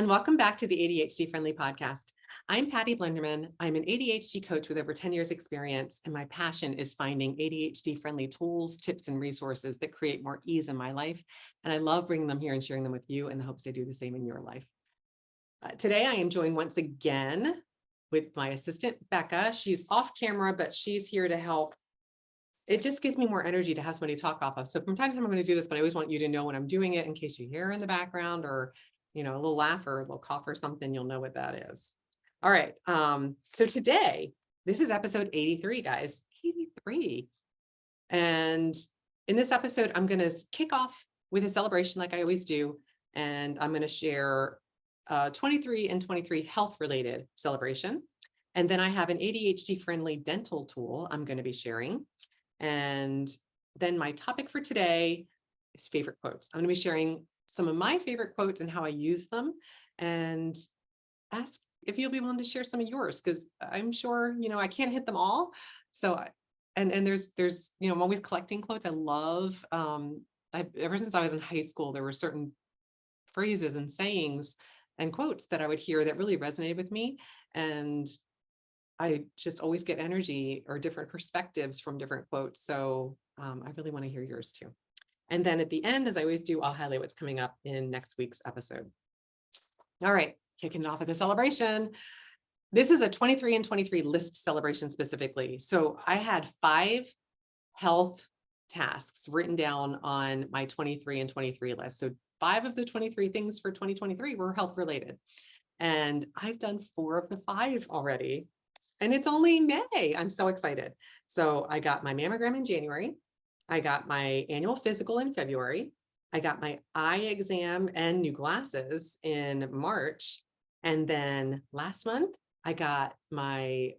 and welcome back to the ADHD Friendly podcast. I'm Patty Blinderman. I'm an ADHD coach with over 10 years experience, and my passion is finding ADHD friendly tools, tips, and resources that create more ease in my life. And I love bringing them here and sharing them with you in the hopes they do the same in your life. Today, I am joined once again with my assistant, Becca. She's off camera, but she's here to help. It just gives me more energy to have somebody to talk off of. So from time to time, I'm going to do this, but I always want you to know when I'm doing it in case you hear in the background or, a little laugh or a little cough or something, you'll know what that is. All right. So today, this is episode 83, guys, 83. And in this episode, I'm going to kick off with a celebration like I always do. And I'm going to share 23 and 23 health related celebration. And then I have an ADHD friendly dental tool I'm going to be sharing. And then my topic for today is favorite quotes. I'm going to be sharing some of my favorite quotes and how I use them, and ask if you'll be willing to share some of yours, because I'm sure, I can't hit them all. So, and there's, I'm always collecting quotes. I love, ever since I was in high school, there were certain phrases and sayings and quotes that I would hear that really resonated with me. And I just always get energy or different perspectives from different quotes. So I really want to hear yours too. And then at the end, as I always do, I'll highlight what's coming up in next week's episode. All right, kicking it off with the celebration. This is a 23 and 23 list celebration specifically. So I had 5 health tasks written down on my 23 and 23 list. So 5 of the 23 things for 2023 were health related. And I've done 4 of the 5 already. And it's only May. I'm so excited. So I got my mammogram in January. I got my annual physical in February. I got my eye exam and new glasses in March. And then last month, I got my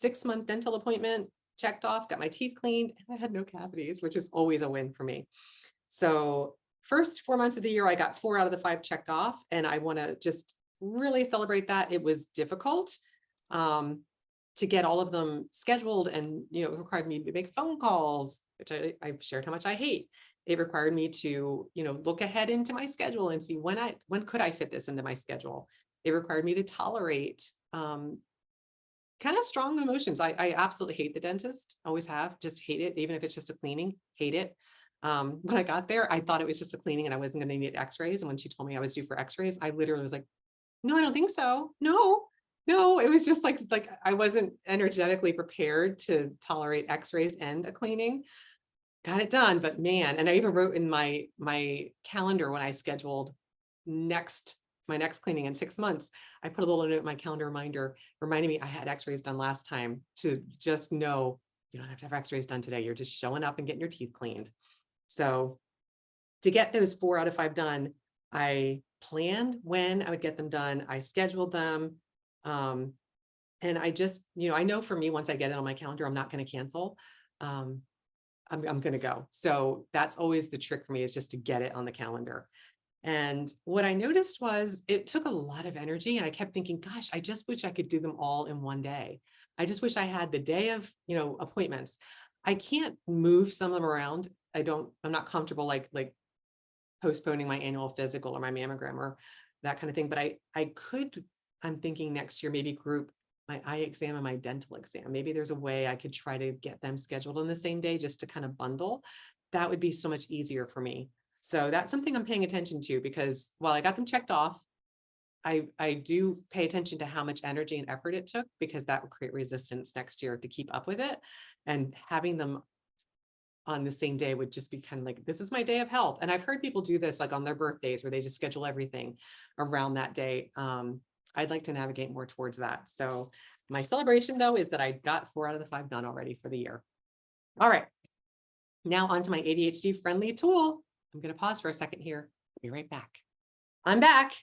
6-month dental appointment checked off, got my teeth cleaned, and I had no cavities, which is always a win for me. So first 4 months of the year, I got 4 out of the 5 checked off. And I want to just really celebrate that. It was difficult to get all of them scheduled, and it required me to make phone calls, which I've shared how much I hate. It required me to look ahead into my schedule and see when could I fit this into my schedule. It required me to tolerate kind of strong emotions. I absolutely hate the dentist, always have, just hate it. Even if it's just a cleaning, hate it. When I got there, I thought it was just a cleaning and I wasn't going to need x-rays. And when she told me I was due for x-rays, I literally was like, no, I don't think so. No, it was just like I wasn't energetically prepared to tolerate x-rays and a cleaning. Got it done, but man, and I even wrote in my calendar when I scheduled my next cleaning in 6 months, I put a little note in my calendar reminder reminding me I had x-rays done last time, to just know you don't have to have x-rays done today. You're just showing up and getting your teeth cleaned. So to get those 4 out of 5 done, I planned when I would get them done. I scheduled them. And I just, I know for me, once I get it on my calendar, I'm not going to cancel. I'm going to go. So that's always the trick for me, is just to get it on the calendar. And what I noticed was it took a lot of energy, and I kept thinking, gosh, I just wish I could do them all in one day. I just wish I had the day of, appointments. I can't move some of them around. I'm not comfortable like postponing my annual physical or my mammogram or that kind of thing. But I could, I'm thinking next year, maybe group my eye exam and my dental exam. Maybe there's a way I could try to get them scheduled on the same day, just to kind of bundle. That would be so much easier for me. So that's something I'm paying attention to, because while I got them checked off, I do pay attention to how much energy and effort it took, because that would create resistance next year to keep up with it. And having them on the same day would just be kind of like, this is my day of health. And I've heard people do this like on their birthdays, where they just schedule everything around that day. I'd like to navigate more towards that. So my celebration, though, is that I got 4 out of the 5 done already for the year. All right. Now onto my ADHD friendly tool. I'm going to pause for a second here. Be right back. I'm back,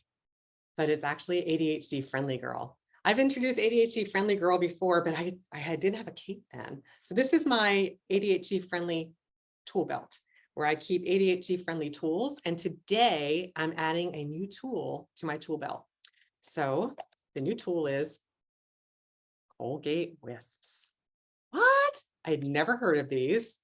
but it's actually ADHD friendly girl. I've introduced ADHD friendly girl before, but I didn't have a cape then. So this is my ADHD friendly tool belt, where I keep ADHD friendly tools. And today I'm adding a new tool to my tool belt. So the new tool is Colgate Wisps. What? I had never heard of these.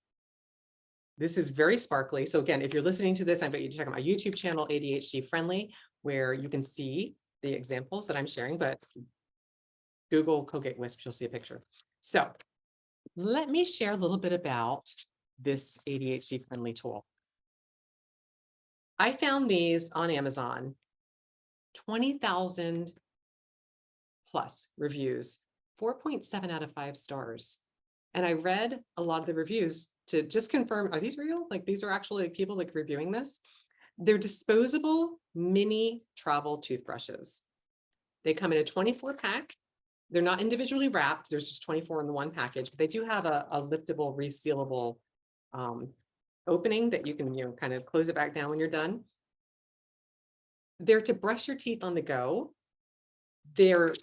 This is very sparkly. So again, if you're listening to this, I bet you check out my YouTube channel, ADHD Friendly, where you can see the examples that I'm sharing, but Google Colgate Wisps, you'll see a picture. So let me share a little bit about this ADHD friendly tool. I found these on Amazon, 20,000 plus reviews, 4.7 out of 5 stars. And I read a lot of the reviews to just confirm, are these real? Like these are actually people like reviewing this. They're disposable mini travel toothbrushes. They come in a 24 pack. They're not individually wrapped. There's just 24 in the one package, but they do have a liftable, resealable opening that you can, kind of close it back down when you're done. They're to brush your teeth on the go. They're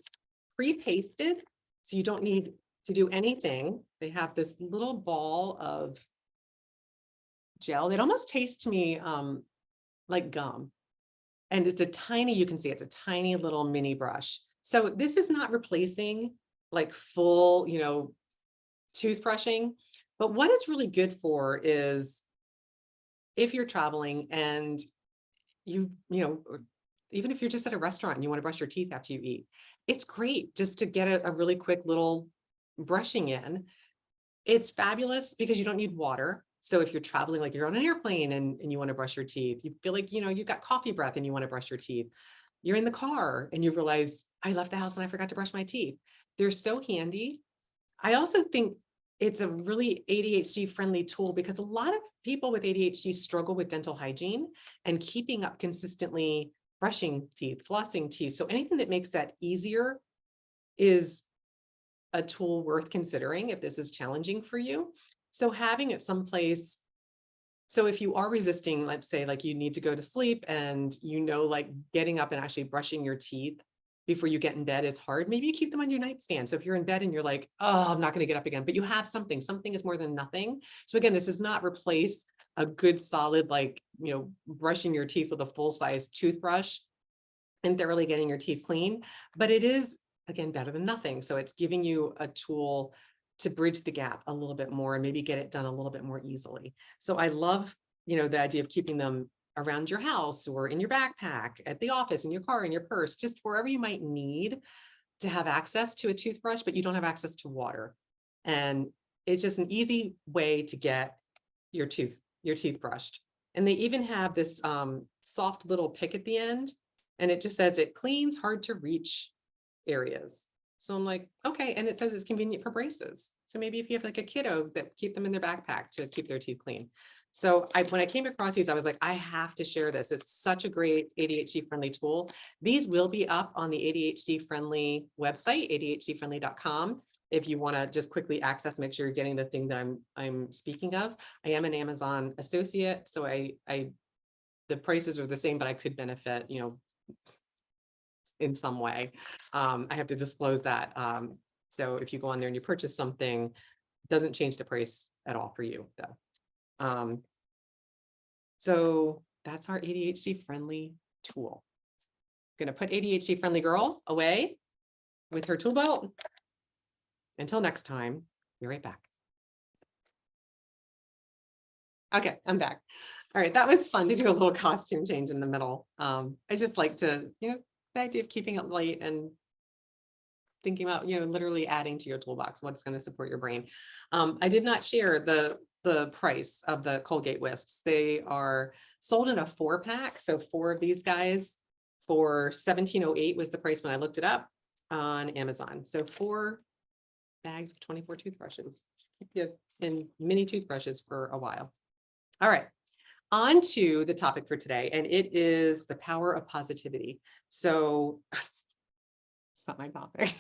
pre-pasted, so you don't need to do anything. They have this little ball of gel. It almost tastes to me like gum. And it's a tiny, you can see it's a tiny little mini brush. So this is not replacing like full, toothbrushing, but what it's really good for is if you're traveling and even if you're just at a restaurant and you want to brush your teeth after you eat, it's great just to get a really quick little brushing in. It's fabulous because you don't need water. So if you're traveling, like you're on an airplane and you want to brush your teeth, you feel like, you've got coffee breath and you want to brush your teeth. You're in the car and you realize I left the house and I forgot to brush my teeth. They're so handy. I also think it's a really ADHD friendly tool because a lot of people with ADHD struggle with dental hygiene and keeping up consistently brushing teeth, flossing teeth. So anything that makes that easier is a tool worth considering if this is challenging for you. So having it someplace, so if you are resisting, let's say like you need to go to sleep and like getting up and actually brushing your teeth before you get in bed is hard, maybe you keep them on your nightstand. So if you're in bed and you're like, oh, I'm not going to get up again, but you have something is more than nothing. So again, this does not replace a good solid, brushing your teeth with a full-size toothbrush and thoroughly getting your teeth clean, but it is, again, better than nothing. So it's giving you a tool to bridge the gap a little bit more and maybe get it done a little bit more easily. So I love, the idea of keeping them around your house or in your backpack, at the office, in your car, in your purse, just wherever you might need to have access to a toothbrush, but you don't have access to water. And it's just an easy way to get your teeth brushed. And they even have this soft little pick at the end, and it just says it cleans hard to reach areas. So I'm like, okay. And it says it's convenient for braces. So maybe if you have like a kiddo, that keep them in their backpack to keep their teeth clean. So when I came across these, I was like, I have to share this. It's such a great ADHD friendly tool. These will be up on the ADHD Friendly website, ADHDfriendly.com. If you want to just quickly access, make sure you're getting the thing that I'm speaking of. I am an Amazon associate, so the prices are the same, but I could benefit, in some way. I have to disclose that. So if you go on there and you purchase something, it doesn't change the price at all for you though. So that's our ADHD friendly tool. Going to put ADHD friendly girl away with her tool belt. Until next time, be right back. Okay, I'm back. All right, that was fun to do a little costume change in the middle. I just like to, the idea of keeping it light and thinking about, literally adding to your toolbox, what's going to support your brain. I did not share the price of the Colgate Wisps. They are sold in a 4-pack. So 4 of these guys for $17.08 was the price when I looked it up on Amazon. So 4 bags of 24 toothbrushes. Keep you in mini toothbrushes for a while. All right. On to the topic for today, and it is the power of positivity. So it's not my topic.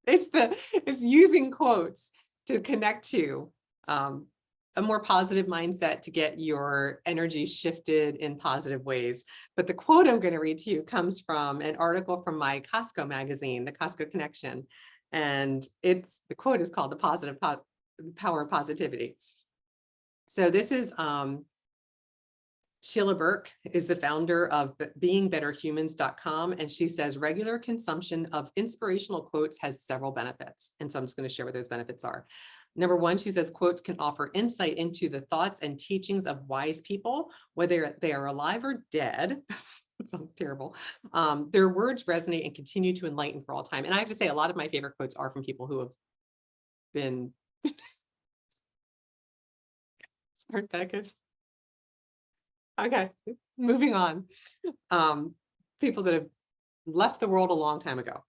It's using quotes to connect to a more positive mindset to get your energy shifted in positive ways. But the quote I'm going to read to you comes from an article from my Costco magazine, the Costco Connection. And the quote is called The Power of Positivity. So this is Sheila Burke is the founder of beingbetterhumans.com. And she says regular consumption of inspirational quotes has several benefits. And so I'm just going to share what those benefits are. Number one, she says quotes can offer insight into the thoughts and teachings of wise people, whether they are alive or dead. That sounds terrible. Their words resonate and continue to enlighten for all time. And I have to say, a lot of my favorite quotes are from people who have been, aren't that good? Okay, moving on. People that have left the world a long time ago.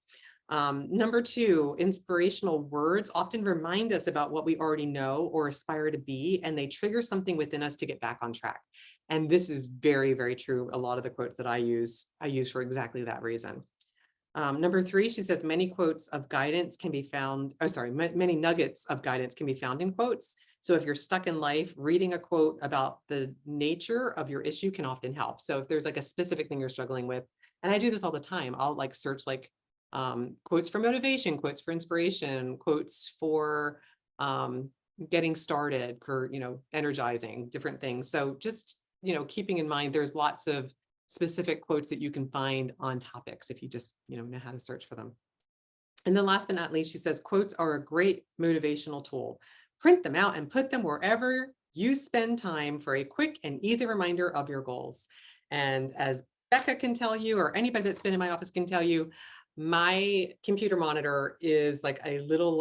Number two, inspirational words often remind us about what we already know or aspire to be, and they trigger something within us to get back on track. And this is very, very true. A lot of the quotes that I use for exactly that reason. Number three, she says many quotes of guidance can be found, many nuggets of guidance can be found in quotes. So if you're stuck in life, reading a quote about the nature of your issue can often help. So if there's like a specific thing you're struggling with, and I do this all the time, I'll like search like quotes for motivation, quotes for inspiration, quotes for getting started, for, energizing, different things. So just, keeping in mind, there's lots of specific quotes that you can find on topics if you just, know how to search for them. And then last but not least, she says, quotes are a great motivational tool. Print them out and put them wherever you spend time for a quick and easy reminder of your goals. And as Becca can tell you, or anybody that's been in my office can tell you, my computer monitor is like a little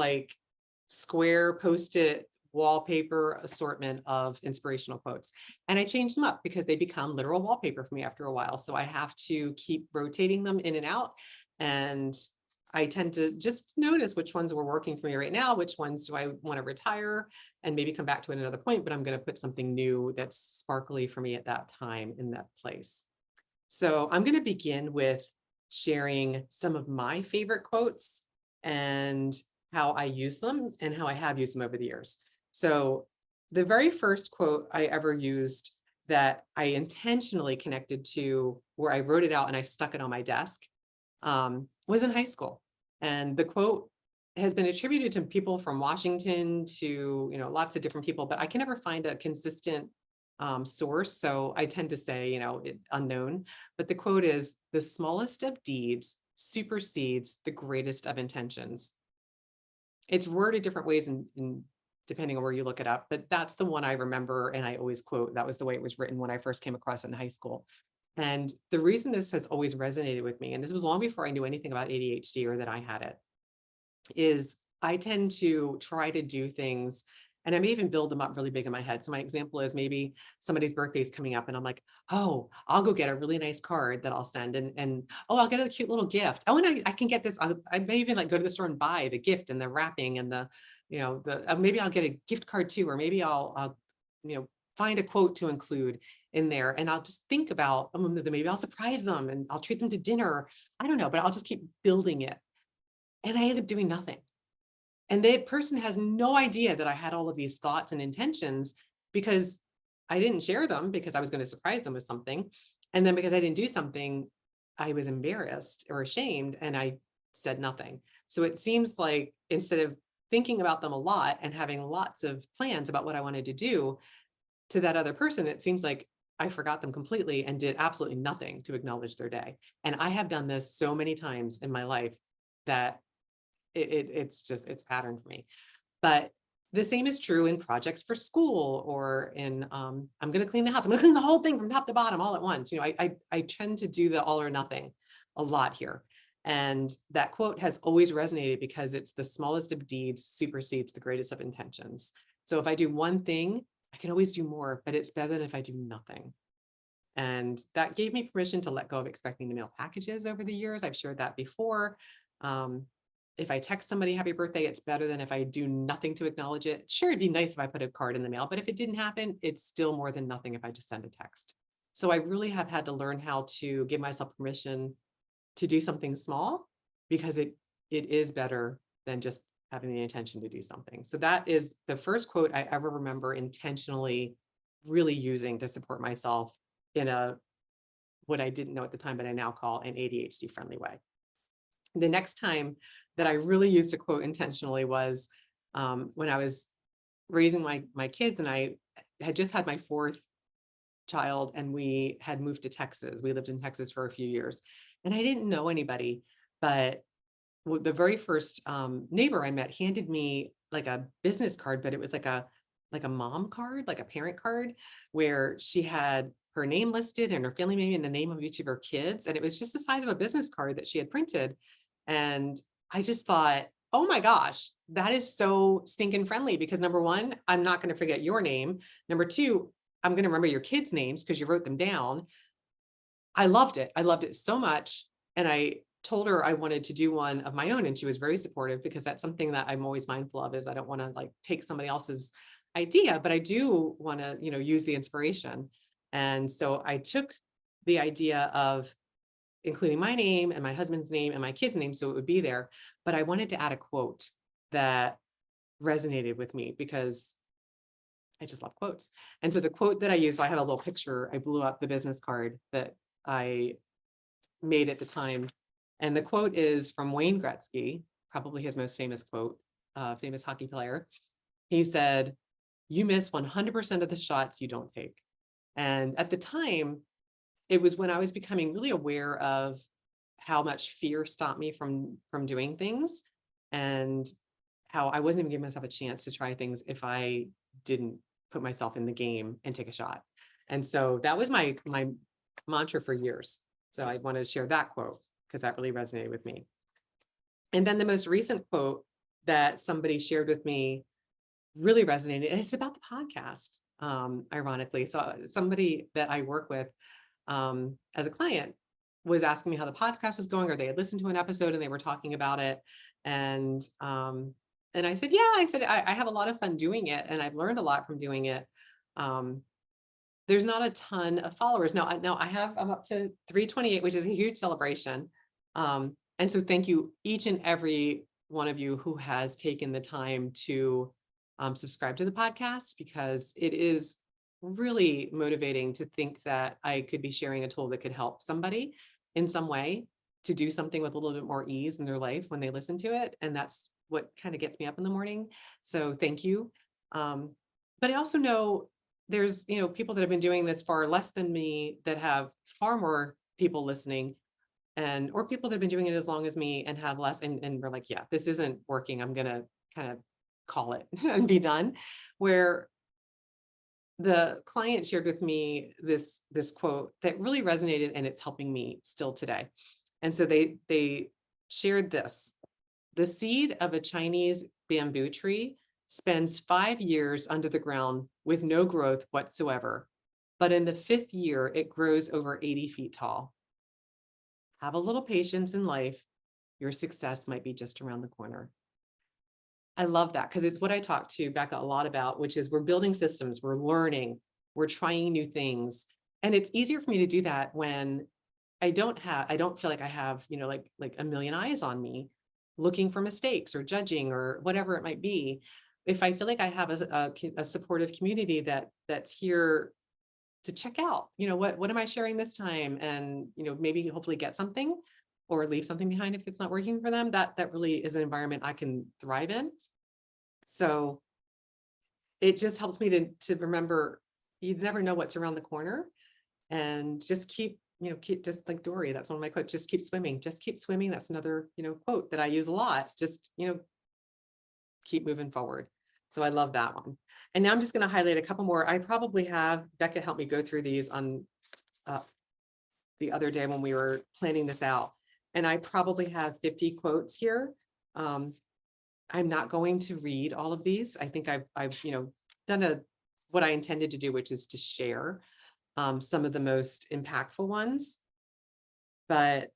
square Post-it wallpaper assortment of inspirational quotes. And I change them up because they become literal wallpaper for me after a while. So I have to keep rotating them in and out. And I tend to just notice which ones were working for me right now, which ones do I want to retire and maybe come back to it at another point, but I'm going to put something new that's sparkly for me at that time in that place. So I'm going to begin with sharing some of my favorite quotes and how I use them and how I have used them over the years. So the very first quote I ever used that I intentionally connected to, where I wrote it out and I stuck it on my desk, was in high school. And the quote has been attributed to people from Washington to, lots of different people, but I can never find a consistent source. So I tend to say, unknown, but the quote is, the smallest of deeds supersedes the greatest of intentions. It's worded different ways in depending on where you look it up, but that's the one I remember. And I always quote, that was the way it was written when I first came across it in high school. And the reason this has always resonated with me, and this was long before I knew anything about ADHD or that I had it, is I tend to try to do things, and I may even build them up really big in my head. So my example is, maybe somebody's birthday is coming up and I'm like, oh, I'll go get a really nice card that I'll send, and oh, I'll get a cute little gift. Oh, and I can get this. I may even go to the store and buy the gift and the wrapping and the, maybe I'll get a gift card too, or maybe I'll find a quote to include in there, and I'll just think about maybe I'll surprise them and I'll treat them to dinner. I don't know, but I'll just keep building it. And I end up doing nothing. And the person has no idea that I had all of these thoughts and intentions, because I didn't share them because I was going to surprise them with something. And then because I didn't do something, I was embarrassed or ashamed and I said nothing. So it seems like instead of thinking about them a lot and having lots of plans about what I wanted to do to that other person, it seems like I forgot them completely and did absolutely nothing to acknowledge their day. And I have done this so many times in my life that it's patterned for me. But the same is true in projects for school, or in I'm going to clean the house. I'm going to clean the whole thing from top to bottom all at once. I tend to do the all or nothing a lot here. And that quote has always resonated because it's, the smallest of deeds supersedes the greatest of intentions. So if I do one thing, I can always do more, but it's better than if I do nothing. And that gave me permission to let go of expecting to mail packages over the years. I've shared that before. If I text somebody happy birthday, it's better than if I do nothing to acknowledge it. Sure, it'd be nice if I put a card in the mail, but if it didn't happen, it's still more than nothing if I just send a text. So I really have had to learn how to give myself permission to do something small, because it is better than just having the intention to do something. So that is the first quote I ever remember intentionally really using to support myself in what I didn't know at the time, but I now call an ADHD friendly way. The next time that I really used a quote intentionally was when I was raising my kids, and I had just had my fourth child, and we had moved to Texas. We lived in Texas for a few years, and I didn't know anybody, but the very first neighbor I met handed me like a business card, but it was like a mom card, like a parent card, where she had her name listed and her family name and the name of each of her kids. And it was just the size of a business card that she had printed. And I just thought, oh my gosh, that is so stinking friendly, because number one, I'm not going to forget your name. Number two, I'm going to remember your kids' names because you wrote them down. I loved it. I loved it so much. And I told her I wanted to do one of my own. And she was very supportive, because that's something that I'm always mindful of, is I don't want to like take somebody else's idea, but I do want to, use the inspiration. And so I took the idea of including my name and my husband's name and my kid's name, so it would be there. But I wanted to add a quote that resonated with me, because I just love quotes. And so the quote that I used, so I have a little picture. I blew up the business card that I made at the time. And the quote is from Wayne Gretzky, probably his most famous quote, famous hockey player. He said, "You miss 100% of the shots you don't take." And at the time, it was when I was becoming really aware of how much fear stopped me from doing things, and how I wasn't even giving myself a chance to try things if I didn't put myself in the game and take a shot. And so that was my mantra for years. So I wanted to share that quote because that really resonated with me. And then the most recent quote that somebody shared with me really resonated, and it's about the podcast, ironically. So somebody that I work with as a client was asking me how the podcast was going, or they had listened to an episode and they were talking about it. And I said, yeah, I have a lot of fun doing it, and I've learned a lot from doing it. There's not a ton of followers. Now I'm up to 328, which is a huge celebration. And so thank you, each and every one of you who has taken the time to subscribe to the podcast, because it is really motivating to think that I could be sharing a tool that could help somebody in some way to do something with a little bit more ease in their life when they listen to it. And that's what kind of gets me up in the morning. So thank you. But I also know there's, people that have been doing this far less than me that have far more people listening, or people that have been doing it as long as me and have less. And we're like, yeah, this isn't working. I'm going to kind of call it and be done. Where the client shared with me this quote that really resonated, and it's helping me still today. And so they shared this: "The seed of a Chinese bamboo tree spends 5 years under the ground with no growth whatsoever, but in the 5th year, it grows over 80 feet tall. Have a little patience in life. Your success might be just around the corner." I love that, because it's what I talk to Becca a lot about, which is we're building systems, we're learning, we're trying new things. And it's easier for me to do that when I don't feel like I have, like a million eyes on me looking for mistakes or judging or whatever it might be. If I feel like I have a supportive community that's here to check out, what am I sharing this time? And, maybe hopefully get something or leave something behind if it's not working for them, that really is an environment I can thrive in. So it just helps me to remember, you never know what's around the corner, and just keep just like Dory. That's one of my quotes. Just keep swimming. Just keep swimming. That's another, quote that I use a lot. Just, keep moving forward. So I love that one. And now I'm just going to highlight a couple more. I probably have Becca help me go through these on the other day when we were planning this out. And I probably have 50 quotes here. I'm not going to read all of these. I think I've done what I intended to do, which is to share some of the most impactful ones. But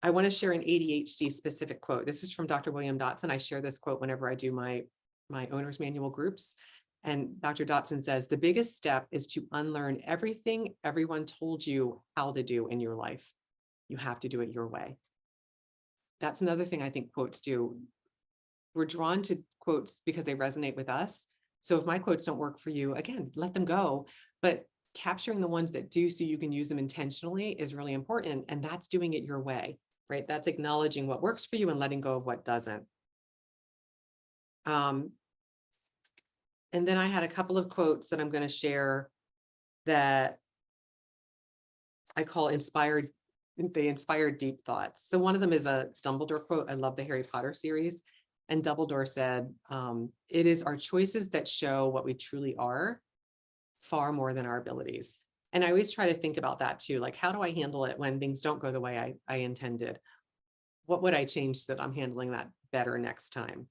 I want to share an ADHD specific quote. This is from Dr. William Dodson. I share this quote whenever I do my owner's manual groups. And Dr. Dodson says, "The biggest step is to unlearn everything everyone told you how to do in your life. You have to do it your way." That's another thing I think quotes do. We're drawn to quotes because they resonate with us. So if my quotes don't work for you, again, let them go. But capturing the ones that do so you can use them intentionally is really important. And that's doing it your way, right? That's acknowledging what works for you and letting go of what doesn't. And then I had a couple of quotes that I'm going to share that I call inspired deep thoughts. So one of them is a Dumbledore quote. I love the Harry Potter series. And Dumbledore said, it is our choices that show what we truly are far more than our abilities. And I always try to think about that too. Like, how do I handle it when things don't go the way I intended? What would I change so that I'm handling that better next time?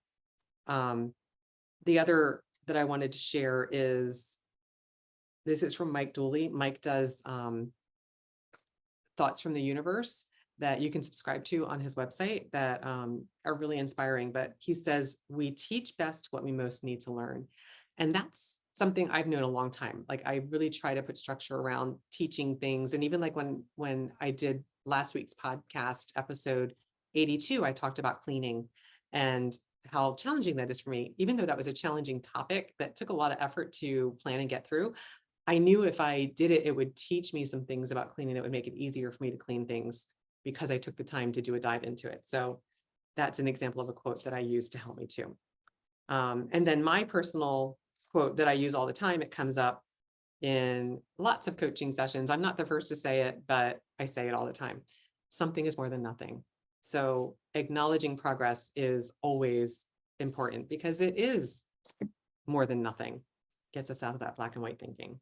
The other that I wanted to share is, this is from Mike Dooley. Mike does thoughts from the universe that you can subscribe to on his website that are really inspiring. But he says, we teach best what we most need to learn. And that's something I've known a long time. Like, I really try to put structure around teaching things. And even like when I did last week's podcast, episode 82, I talked about cleaning and how challenging that is for me. Even though that was a challenging topic that took a lot of effort to plan and get through, I knew if I did it, it would teach me some things about cleaning that would make it easier for me to clean things because I took the time to do a dive into it. So that's an example of a quote that I use to help me too. And then my personal quote that I use all the time, it comes up in lots of coaching sessions. I'm not the first to say it, but I say it all the time. Something is more than nothing. So acknowledging progress is always important because it is more than nothing. Gets us out of that black and white thinking.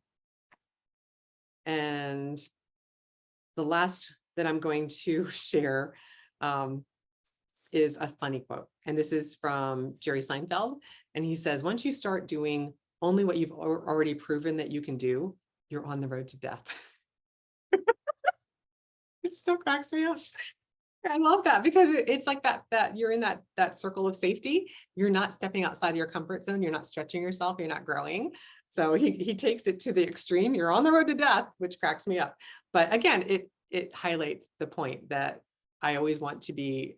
And the last that I'm going to share is a funny quote. And this is from Jerry Seinfeld. And he says, once you start doing only what you've already proven that you can do, you're on the road to death. It still cracks me up. I love that because it's like that you're in that circle of safety. You're not stepping outside of your comfort zone. You're not stretching yourself. You're not growing. So he takes it to the extreme. You're on the road to death, which cracks me up. But again, it highlights the point that I always want to be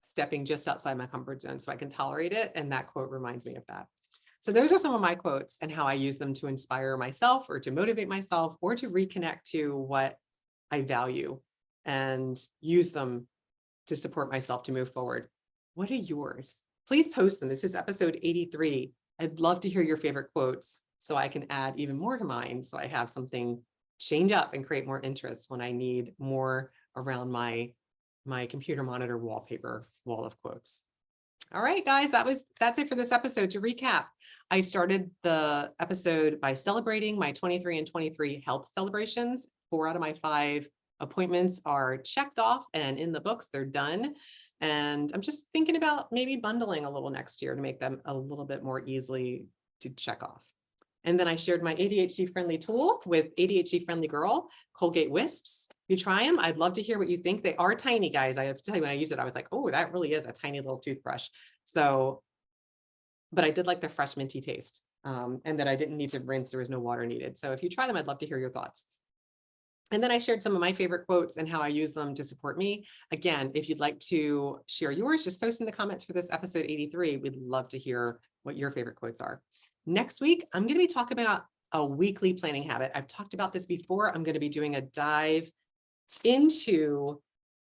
stepping just outside my comfort zone so I can tolerate it. And that quote reminds me of that. So those are some of my quotes and how I use them to inspire myself or to motivate myself or to reconnect to what I value and use them to support myself to move forward. What are yours? Please post them. This is episode 83. I'd love to hear your favorite quotes so I can add even more to mine. So I have something change up and create more interest when I need more around my computer monitor wallpaper wall of quotes. All right, guys, that's it for this episode. To recap, I started the episode by celebrating my 23 and 23 health celebrations. 4 out of my 5 appointments are checked off and in the books, they're done. And I'm just thinking about maybe bundling a little next year to make them a little bit more easily to check off. And then I shared my ADHD friendly tool with ADHD friendly girl, Colgate Wisps. If you try them, I'd love to hear what you think. They are tiny, guys. I have to tell you, when I use it, I was like, oh, that really is a tiny little toothbrush. So, but I did like the fresh minty taste and that I didn't need to rinse. There was no water needed. So if you try them, I'd love to hear your thoughts. And then I shared some of my favorite quotes and how I use them to support me. Again, if you'd like to share yours, just post in the comments for this episode 83. We'd love to hear what your favorite quotes are. Next week, I'm going to be talking about a weekly planning habit. I've talked about this before. I'm going to be doing a dive into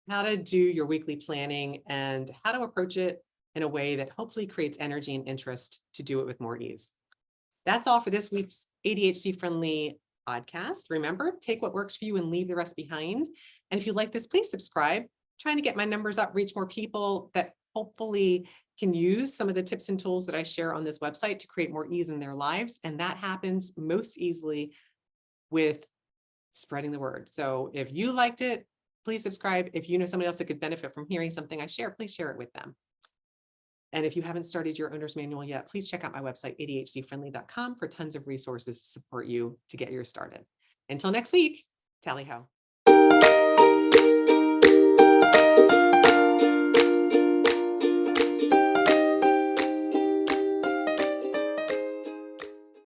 how to do your weekly planning and how to approach it in a way that hopefully creates energy and interest to do it with more ease. That's all for this week's ADHD Friendly podcast. Remember, take what works for you and leave the rest behind. And if you like this, please subscribe. I'm trying to get my numbers up, reach more people that hopefully can use some of the tips and tools that I share on this website to create more ease in their lives. And that happens most easily with spreading the word. So if you liked it, please subscribe. If you know somebody else that could benefit from hearing something I share, please share it with them. And if you haven't started your owner's manual yet, please check out my website, ADHDfriendly.com, for tons of resources to support you to get yours started. Until next week, tally ho.